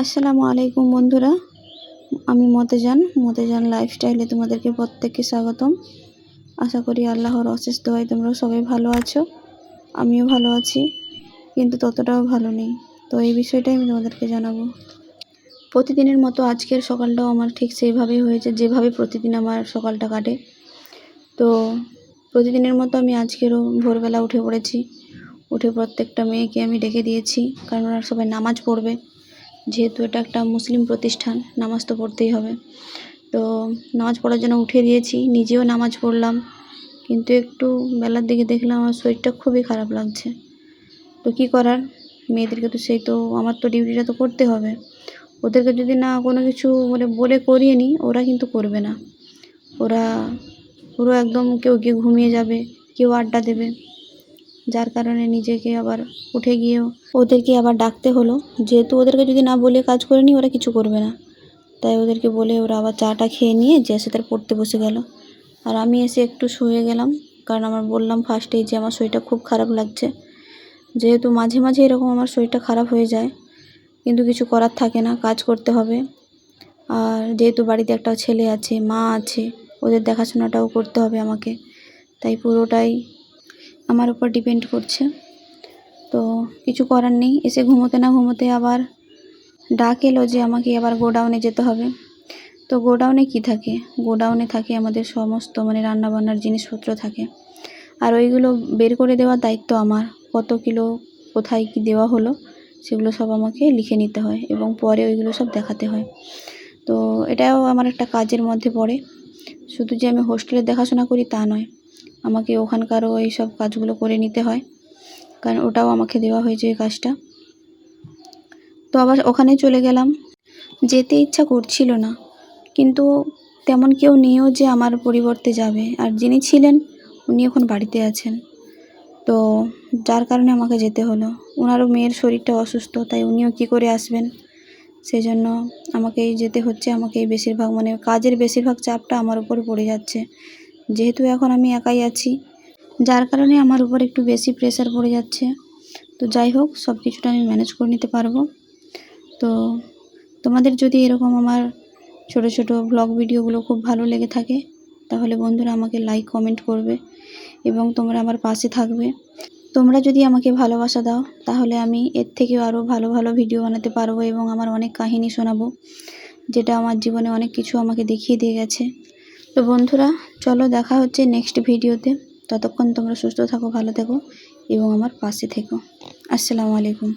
আসসালামু আলাইকুম বন্ধুরা, আমি মতেজান লাইফস্টাইলে তোমাদেরকে প্রত্যেককে স্বাগতম। আশা করি আল্লাহর অশেষ দোয়ায় তোমরা সবাই ভালো আছো। আমিও ভালো আছি, কিন্তু ততটাও ভালো নেই। তো এই বিষয়টাই আমি তোমাদেরকে জানাবো। প্রতিদিনের মতো আজকের সকালটাও আমার ঠিক সেইভাবেই হয়েছে, যেভাবে প্রতিদিন আমার সকালটা কাটে। তো প্রতিদিনের মতো আমি আজকেরও ভোরবেলা উঠে পড়েছি। উঠে প্রত্যেকটা মেয়েকে আমি ডেকে দিয়েছি, কারণ ওরা সবাই নামাজ পড়বে। যেহেতু এটা একটা মুসলিম প্রতিষ্ঠান, নামাজ তো পড়তেই হবে। তো নামাজ পড়ার জন্য উঠে দিয়েছি, নিজেও নামাজ পড়লাম। কিন্তু একটু বেলার দিকে দেখলাম আমার শরীরটা খুবই খারাপ লাগছে। তো কী করার, মেয়েদেরকে তো আমার তো ডিউটিটা তো করতে হবে। ওদেরকে যদি না কোনো কিছু বলে করিয়ে নিই, ওরা কিন্তু করবে না। ওরা পুরো একদম কেউ ঘুমিয়ে যাবে, কেউ আড্ডা দেবে। যার কারণে নিজেকে আবার উঠে গিয়েও ওদেরকে আবার ডাকতে হলো। যেহেতু ওদেরকে যদি না বলে কাজ করে নিই, ওরা কিছু করবে না। তাই ওদেরকে বলে ওরা আবার চাটা খেয়ে নিয়ে যে সাথে পড়তে বসে গেল। আর আমি এসে একটু শুয়ে গেলাম, কারণ আমার বললাম ফার্স্টেই যে আমার শরীরটা খুব খারাপ লাগছে। যেহেতু মাঝে মাঝে এরকম আমার শরীরটা খারাপ হয়ে যায়, কিন্তু কিছু করার থাকে না, কাজ করতে হবে। আর যেহেতু বাড়িতে একটা ছেলে আছে, মা আছে, ওদের দেখাশোনাটাও করতে হবে আমাকে। তাই পুরোটাই আমার উপর ডিপেন্ড করছে। তো কিছু করার নেই। এসে ঘুমোতে না ঘুমোতে আবার ডাক এলো যে আমাকে আবার গোডাউনে যেতে হবে। তো গোডাউনে কি থাকে? গোডাউনে থাকে আমাদের সমস্ত রান্নাবান্নার জিনিসপত্র থাকে। আর ওইগুলো বের করে দেওয়ার দায়িত্ব আমার। কত কিলো কোথায় কি দেওয়া হলো সেগুলো সব আমাকে লিখে নিতে হয়, এবং পরে ওইগুলো সব দেখাতে হয়। তো এটাও আমার একটা কাজের মধ্যে পড়ে। শুধু যে আমি হোস্টেলে দেখাশোনা করি তা নয়, আমাকে ওখানকারও এই সব কাজগুলো করে নিতে হয়, কারণ ওটাও আমাকে দেওয়া হয়েছে এই কাজটা। তো আবার ওখানে চলে গেলাম। যেতে ইচ্ছা করছিল না, কিন্তু তেমন কেউ নেইও যে আমার পরিবর্তে যাবে। আর যিনি ছিলেন উনি এখন বাড়িতে আছেন। তো যার কারণে আমাকে যেতে হলো। ওনারও মেয়ের শরীরটা অসুস্থ, তাই উনিও কী করে আসবেন, সেই জন্য আমাকেই যেতে হচ্ছে। আমাকে বেশিরভাগ কাজের বেশিরভাগ চাপটা আমার উপর পড়ে যাচ্ছে। যেহেতু এখন আমি একাই আছি, যার কারণে আমার উপর একটু বেশি প্রেশার পড়ে যাচ্ছে। তো যাই হোক, সব কিছুটা আমি ম্যানেজ করে নিতে পারবো। তো তোমাদের যদি এরকম আমার ছোট ছোট ব্লগ ভিডিওগুলো খুব ভালো লেগে থাকে, তাহলে বন্ধুরা আমাকে লাইক কমেন্ট করবে এবং তোমরা আমার পাশে থাকবে। তোমরা যদি আমাকে ভালোবাসা দাও, তাহলে আমি এর থেকেও আরও ভালো ভালো ভিডিও বানাতে পারবো এবং আমার অনেক কাহিনী শোনাবো, যেটা আমার জীবনে অনেক কিছু আমাকে দেখিয়ে দিয়ে গেছে। তো বন্ধুরা, চলো দেখা হচ্ছে নেক্সট ভিডিওতে। ততক্ষণ তোমরা সুস্থ থাকো, ভালো থেকো এবং আমার পাশে থেকো। আসসালামু আলাইকুম।